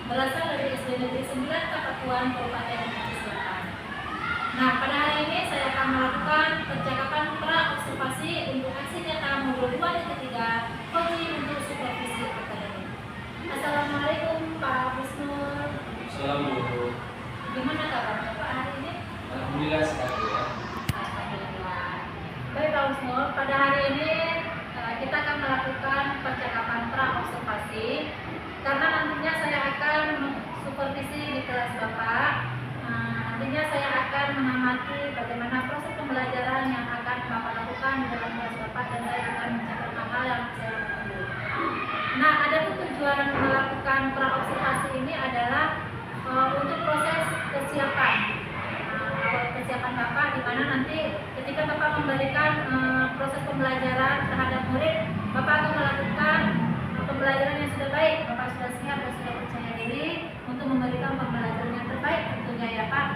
berasal dari SD Negeri 9 Kapakuan Kabupaten Aceh Selatan. Nah, pada hari ini saya akan melakukan percakapan pra-observasi untuk aksi nyata modul 2 dan ketiga Koji untuk supervisi akademik. Assalamualaikum Pak Husnul. Assalamualaikum. Gimana kabar Pak hari ini? Alhamdulillah sehat ya. Alhamdulillah. Baik Pak Husnul, pada hari ini kita akan melakukan percakapan pra-observasi karena nantinya saya akan supervisi di kelas Bapak. Nantinya saya akan mengamati bagaimana proses pembelajaran yang akan Bapak lakukan di dalam kelas Bapak dan saya akan mencatat hal-hal yang saya lakukan. Nah, ada tujuan melakukan pra-observasi ini adalah untuk proses kesiapan Bapak, di mana nanti ketika Bapak memberikan proses pembelajaran terhadap murid, Bapak akan melakukan pembelajaran yang sudah baik. Bapak sudah siap dan sudah percaya diri untuk memberikan pembelajaran yang terbaik tentunya ya Pak.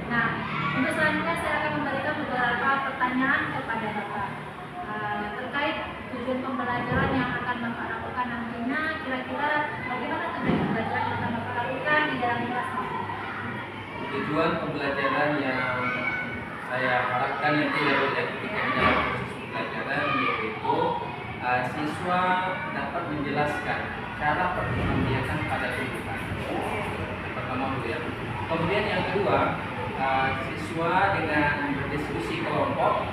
Nah, untuk selanjutnya saya akan memberikan beberapa pertanyaan kepada Bapak terkait tujuan pembelajaran yang akan Bapak lakukan nantinya. Kira-kira bagaimana tujuan pembelajaran yang akan Bapak lakukan di dalam kelas? Tujuan pembelajaran yang saya harapkan nanti ketika dalam proses pembelajaran yaitu siswa dapat menjelaskan cara perkembangan pada kehidupan. Pertama dulu ya. Kemudian yang kedua, siswa dengan berdiskusi kelompok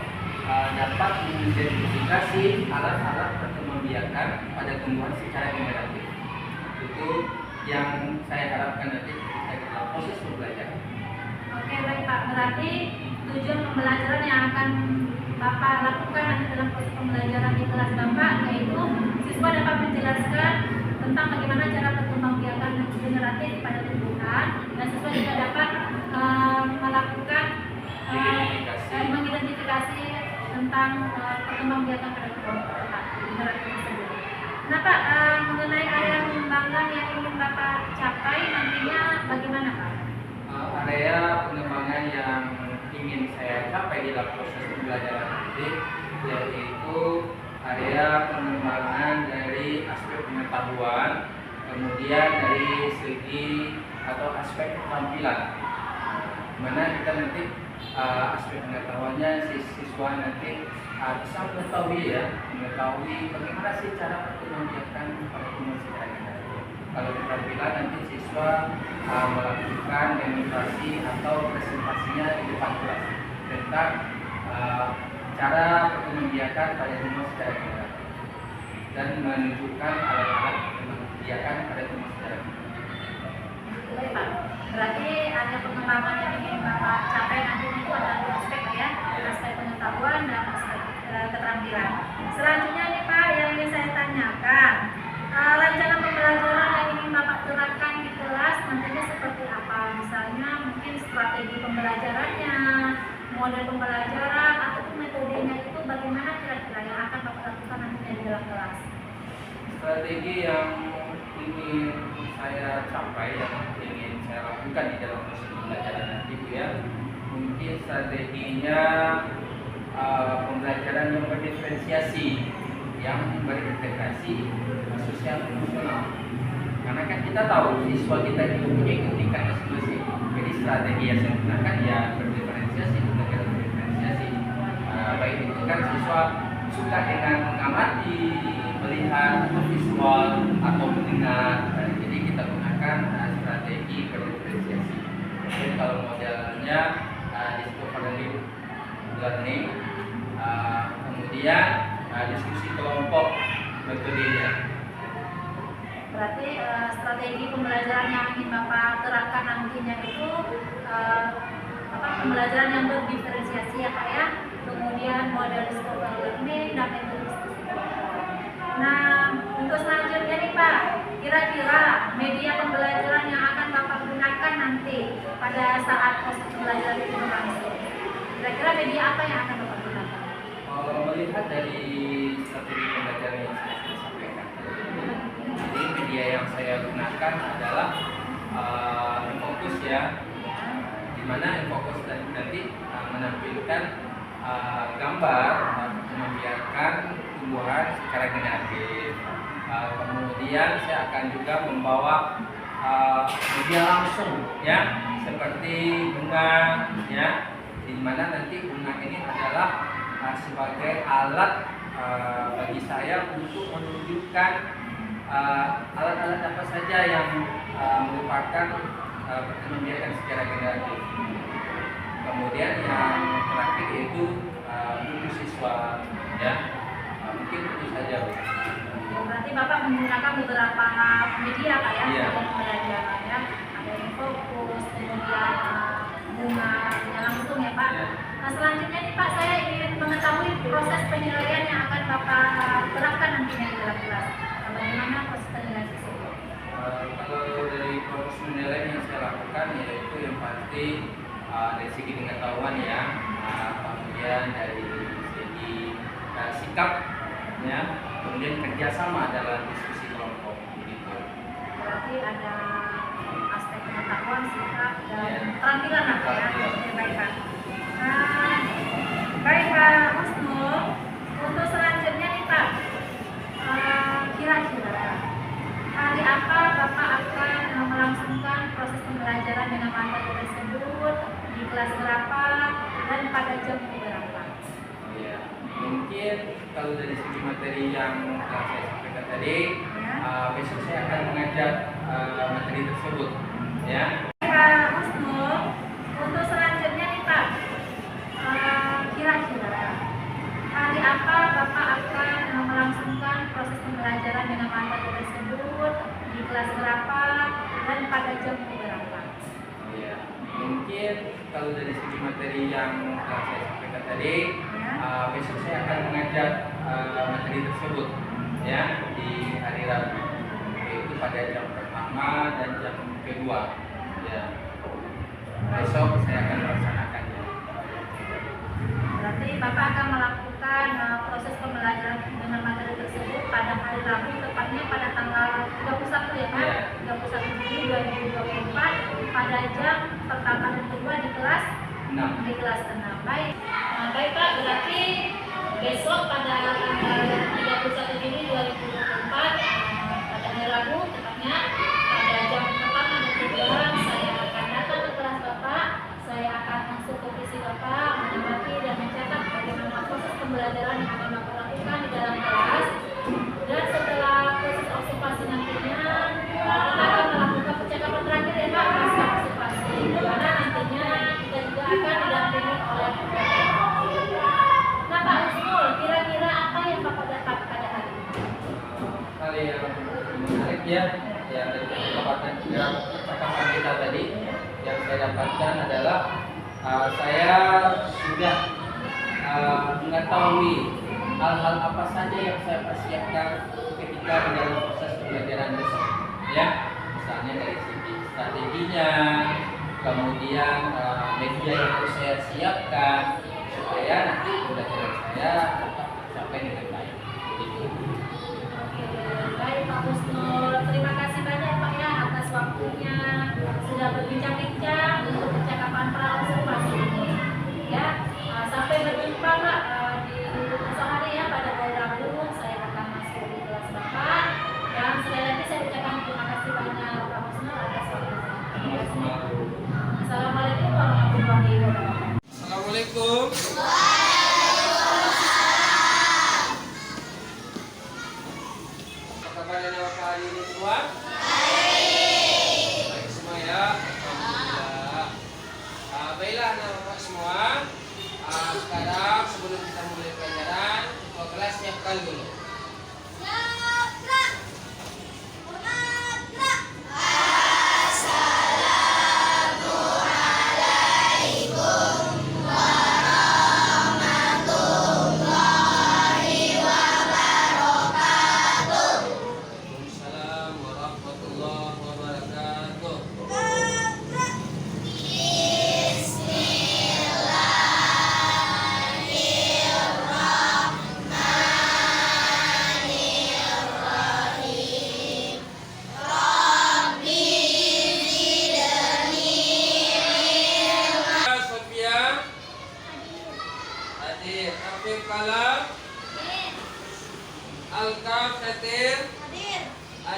dapat mengidentifikasi alat-alat perkembangbiakan pada tumbuhan secara generatif. Itu yang saya harapkan nanti ketika dalam proses pembelajaran. Oke baik Pak, berarti tujuan pembelajaran yang akan Bapak lakukan nanti dalam proses pembelajaran di kelas Bapak yaitu siswa dapat menjelaskan tentang bagaimana cara perkembangbiakan generatif pada tumbuhan dan siswa juga dapat melakukan mengidentifikasi tentang perkembangbiakan pada tumbuhan generatif tersebut. Nah Pak, mengenai area pengembangan yang ingin Bapak capai nantinya bagaimana Pak? Area pengembangan yang ingin saya capai di dalam proses pembelajaran nanti yaitu area pengembangan dari aspek pengetahuan, kemudian dari segi atau aspek keterampilan, mana kita nanti aspek pengetahuannya siswa nanti bisa mengetahui bagaimana sih cara perkembangan pada tumbuhan secara generatif. Kalau keterampilan nanti siswa melakukan demonstrasi atau presentasinya di depan kelas tentang cara perkembangan pada tumbuhan secara generatif dan menunjukkan alat-alat perkembangan pada tumbuhan secara generatif. Baik Pak, berarti ada pengembangan yang ingin Bapak capai nanti itu ada dua aspek ya, aspek pengetahuan dan aspek keterampilan. Selanjutnya nih Pak, yang ingin saya tanyakan, rancangan pembelajaran yang ingin Bapak terapkan di kelas nantinya seperti apa? Misalnya mungkin strategi pembelajarannya, model pembelajaran ataupun metodenya itu bagaimana kira-kira yang akan Bapak lakukan nantinya di dalam kelas? Strategi yang ingin saya capai, yang ingin saya lakukan di dalam proses pembelajaran nanti ya, mungkin strateginya pembelajaran yang berdiferensiasi, yang berintegrasi sosial emosional. Karena kan kita tahu siswa kita itu punya keunikan masing-masing. Jadi strategi yang saya gunakan ya berdiferensiasi, pembelajaran berdiferensiasi. Baik itu kan siswa suka dengan mengamati, melihat visual atau mendengar. Jadi kita gunakan strategi berdiferensiasi. Jadi kalau modelnya disebut cognitive learning, kemudian diskusi kelompok metodenya. Berarti strategi pembelajaran yang ingin Bapak terapkan nantinya itu pembelajaran yang berdiferensiasi ya Pak ya, kemudian model discovery learning dan metode diskusi kelompok. Nah, untuk selanjutnya nih Pak, kira-kira media pembelajaran yang akan Bapak gunakan nanti pada saat proses pembelajaran itu berlangsung, kira-kira media apa yang akan Bapak gunakan? Melihat dari strategi pembelajaran yang saya sampaikan, jadi media yang saya gunakan adalah Infokus ya, di mana Infokus nanti menampilkan gambar membiarkan tumbuhan secara generatif. Kemudian saya akan juga membawa media langsung ya, seperti bunga ya, di mana nanti bunga ini adalah sebagai alat bagi saya untuk menunjukkan alat-alat apa saja yang merupakan pertemuan secara generatif. Kemudian yang terakhir yaitu buku siswa ya, mungkin itu saja. Berarti Bapak menggunakan beberapa media Pak ya, Iya. untuk pembelajaran ya, ada Infokus, kemudian bunga langsung ya Pak. Iya. Nah selanjutnya nih Pak, saya ingin mengetahui proses penilaian yang akan Bapak terapkan nantinya di dalam kelas. Bagaimana proses penilaian tersebut? Kalau dari proses penilaian yang saya lakukan yaitu yang pasti dari segi pengetahuan ya, kemudian dari segi sikap ya, kemudian kerjasama dalam diskusi kelompok begitu. Berarti ada aspek pengetahuan, sikap, dan Iya. keterampilan lah ya. Keterampilan. Oke, baik Pak. Nah, baik Pak Husnul, untuk selanjutnya nih Pak, kira-kira hari apa Bapak akan melangsungkan proses pembelajaran dengan materi tersebut, di kelas berapa, dan pada jam berapa? Ya, mungkin kalau dari segi materi yang telah saya sampaikan tadi, besok saya akan mengajar materi tersebut ya. Pak Husnul, untuk selanjutnya nih Pak, kira-kira hari apa Bapak akan melangsungkan proses pembelajaran dengan materi tersebut, di kelas berapa, dan pada jam berapa? Ya, mungkin kalau dari segi materi yang telah saya sampaikan tadi, besok saya akan mengajar materi tersebut ya di hari Rabu, yaitu pada jam pertama dan jam kedua ya. Besok saya akan melaksanakannya. Berarti Bapak akan melakukan proses pembelajaran dengan materi tersebut pada hari Rabu, tepatnya pada tanggal 31 ya Pak, Iya. 31 Juli 2024 pada jam pertama dan kedua di kelas 6. 6. Baik. Baik Pak, berarti besok pada tanggal 31 Juli 2024 pada hari Rabu tepatnya pada jam pertama dan kedua saya akan datang ke kelas Bapak. Saya akan mensupirvisi Bapak, mengamati dan mencatat bagaimana proses pembelajaran yang akan Bapak lakukan di dalam kelas. Dan setelah proses observasi nantinya, kita akan melakukan percakapan terakhir ya Pak, pasca observasi, di mana nantinya kita juga akan didampingi oleh Nah Pak Husnul, kira-kira apa yang Bapak dapat pada hari ini? Hal yang menarik ya, yang dari percakapan kita tadi, yang saya dapatkan adalah saya sudah mengetahui hal-hal apa saja yang saya persiapkan ketika di dalam proses pembelajaran besok ya, misalnya dari segi strateginya, kemudian media yang harus saya siapkan supaya nanti pembelajaran saya dapat tercapai dengan baik begitu. Oke, baik Pak Husnul, terima kasih banyak Pak ya atas waktunya sudah berbincang-bincang untuk percakapan pra-observasi ini. Ya, sampai berjumpa Pak di esok hari ya pada hari Rabu. Saya akan masuk di kelas Bapak dan sekali lagi saya ucapkan terima kasih banyak Pak Husnul atas waktunya. Terima kasih. Assalamualaikum warahmatullahi wabarakatuh. Assalamualaikum. Apa kabar anak hari ini semua? Baik semua ya. Alhamdulillah. Baiklah anak-anak semua. Sekarang sebelum kita mulai pelajaran, kelas siapkan dulu. Waalaikumsalam warahmatullahi wabarakatuh.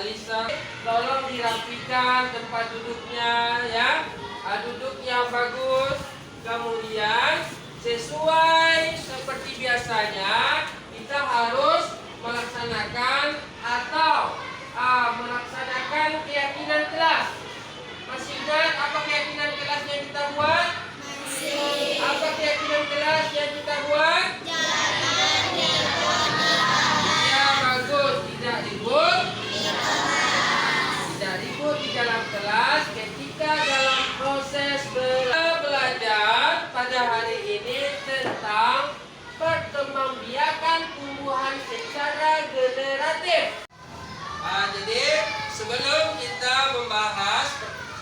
Alisa, tolong dirapikan tempat duduknya ya. Duduk yang bagus. Kemudian sesuai seperti biasanya kita harus melaksanakan atau melaksanakan keyakinan kelas. Masih ingat apa keyakinan kelas yang kita buat? Apa keyakinan kelas yang kita buat? Ya, bagus. Tidak ribut. Tidak ribut di dalam kelas ketika dalam proses belajar pada hari ini tentang perkembangbiakan tumbuhan secara generatif. Jadi sebelum kita membahas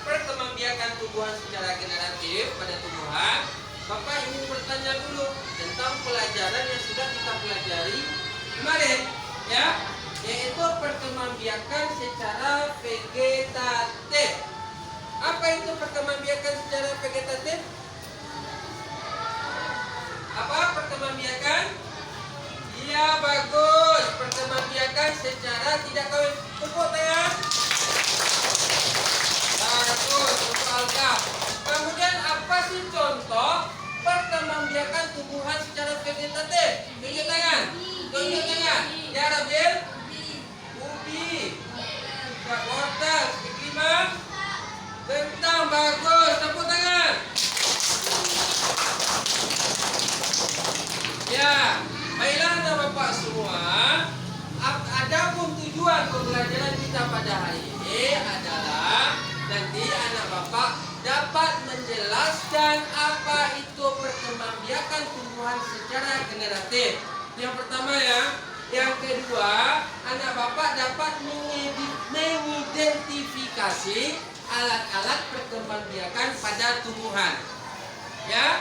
perkembangbiakan tumbuhan secara generatif pada tumbuhan, Bapak ingin bertanya dulu tentang pelajaran yang sudah kita pelajari kemarin, ya, yaitu perkembangbiakan secara vegetatif. Apa itu perkembangbiakan secara vegetatif? Apa perkembangbiakan? Iya, bagus. Perkembangbiakan secara tidak kawin. Tepuk tangan. Bagus, untuk Alka. Kemudian apa sih contoh perkembangbiakan tumbuhan secara vegetatif? Tunjuk tangan. Tunjuk tangan. Ya, Rabil. Ubi. Wortel. Iklimah. Kentang. Bagus. Tepuk tangan. Ya, baiklah anak bapak semua. Adapun tujuan pembelajaran kita pada hari ini adalah nanti anak bapak dapat menjelaskan apa itu perkembangbiakan tumbuhan secara generatif. Yang pertama ya. Yang kedua, anak bapak dapat mengidentifikasi alat-alat perkembangbiakan pada tumbuhan. Ya,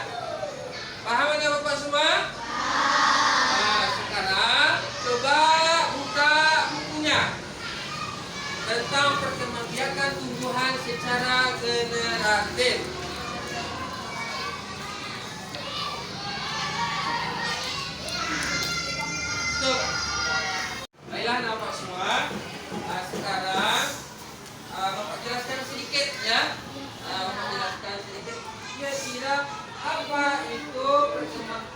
paham anak bapak semua? Nah, sekarang coba buka bukunya tentang perkembangbiakan tumbuhan secara generatif. Stop. Baiklah nampak semua. Sekarang Bapak jelaskan sedikit ya. Bapak jelaskan sedikit kira-kira apa itu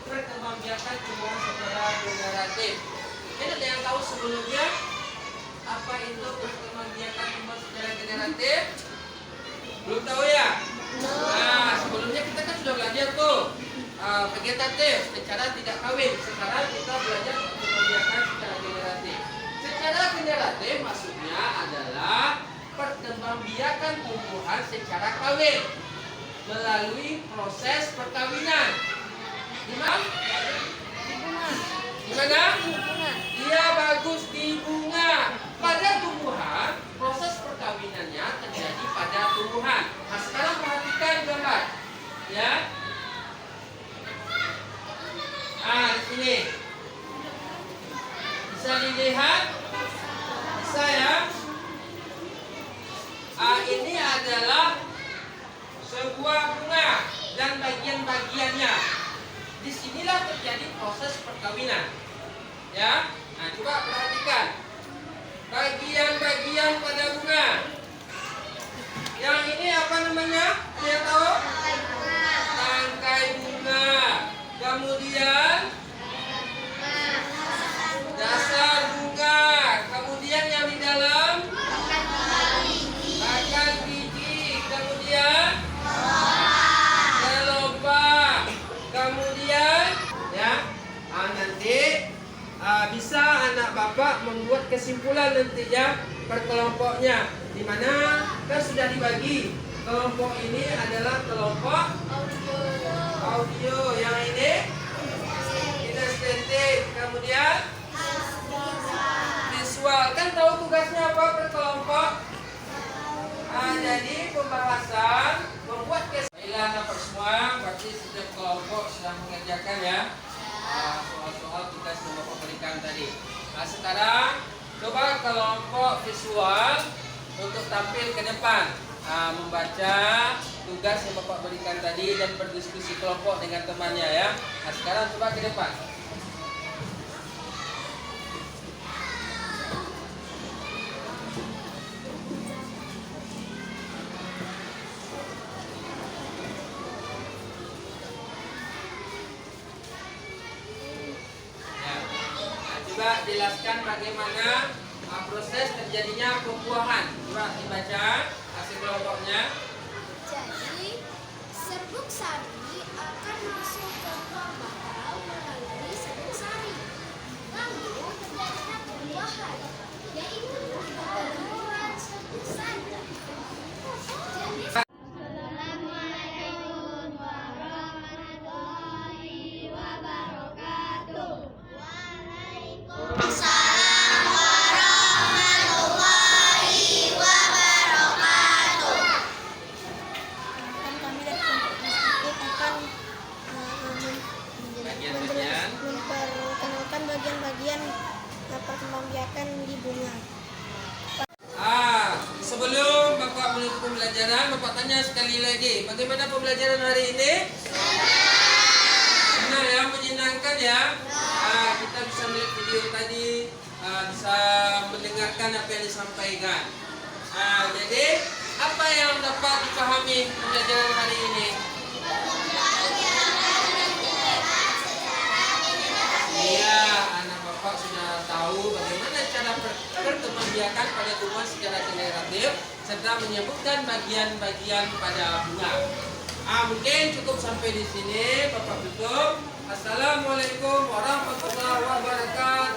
perkembangbiakan tumbuhan secara generatif. Ini ada yang tahu sebelumnya apa itu perkembangbiakan tumbuhan secara generatif? Belum tahu ya? Nah, sebelumnya kita kan sudah belajar tuh vegetatif secara tidak kawin. Sekarang kita belajar perkembangbiakan secara generatif. Secara generatif maksudnya adalah perkembangbiakan tumbuhan secara kawin melalui proses perkawinan. Di mana? Di mana? Iya, bagus, di bunga. Pada tumbuhan, proses perkawinannya terjadi pada tumbuhan. Nah, sekarang perhatikan gambar. Ya. Di sini. Bisa dilihat? Bisa ya? Ini adalah sebuah bunga dan bagian-bagiannya. Disinilah terjadi proses perkawinan. Ya, nah coba perhatikan bagian-bagian pada bunga. Yang ini apa namanya? Dia tahu? Tangkai bunga. Kemudian dasar bunga. Kemudian yang di dalam bakal biji. Kemudian gelombang. Kemudian ya, nanti bisa anak bapak membuat kesimpulan nantinya per kelompoknya, di mana kan sudah dibagi. Kelompok ini adalah kelompok audio, yang ini kinestetik, kemudian visual. Kan tahu tugasnya apa per kelompok? Jadi pembahasan membuat kesimpulan anak semua, berarti setiap kelompok sudah mengerjakan ya soal-soal tugas yang Bapak berikan tadi. Nah, sekarang coba kelompok visual untuk tampil ke depan, membaca tugas yang Bapak berikan tadi dan berdiskusi kelompok dengan temannya ya. Nah, sekarang coba ke depan. jelaskan bagaimana proses terjadinya pembuahan. Coba dibaca hasil kelompoknya. Jadi, serbuk sari akan masuk ke ruang bakal melalui serbuk sari. Lalu terjadilah pembuahan, yaitu pembuahan serbuk sari. Jadi, Assalamualaikum warahmatullahi wabarakatuh. Waalaikumsalam warahmatullahi wabarakatuh. Kami dari kelompok Institut akan Bagian-bagian. memperkenalkan bagian-bagian perkembangbiakan di bunga. Sebelum Bapak menutup pembelajaran, Bapak tanya sekali lagi, bagaimana pembelajaran hari ini? Senang ya, menyenangkan ya. Kita bisa melihat video tadi, bisa mendengarkan apa yang disampaikan. Jadi, apa yang dapat dipahami pembelajaran hari ini? Iya, anak Bapak sudah tahu bagaimana cara perkembangbiakan pada tumbuhan secara generatif serta menyebutkan bagian-bagian pada bunga. Mungkin cukup sampai di sini. Bapak tutup. Assalamualaikum warahmatullahi wabarakatuh.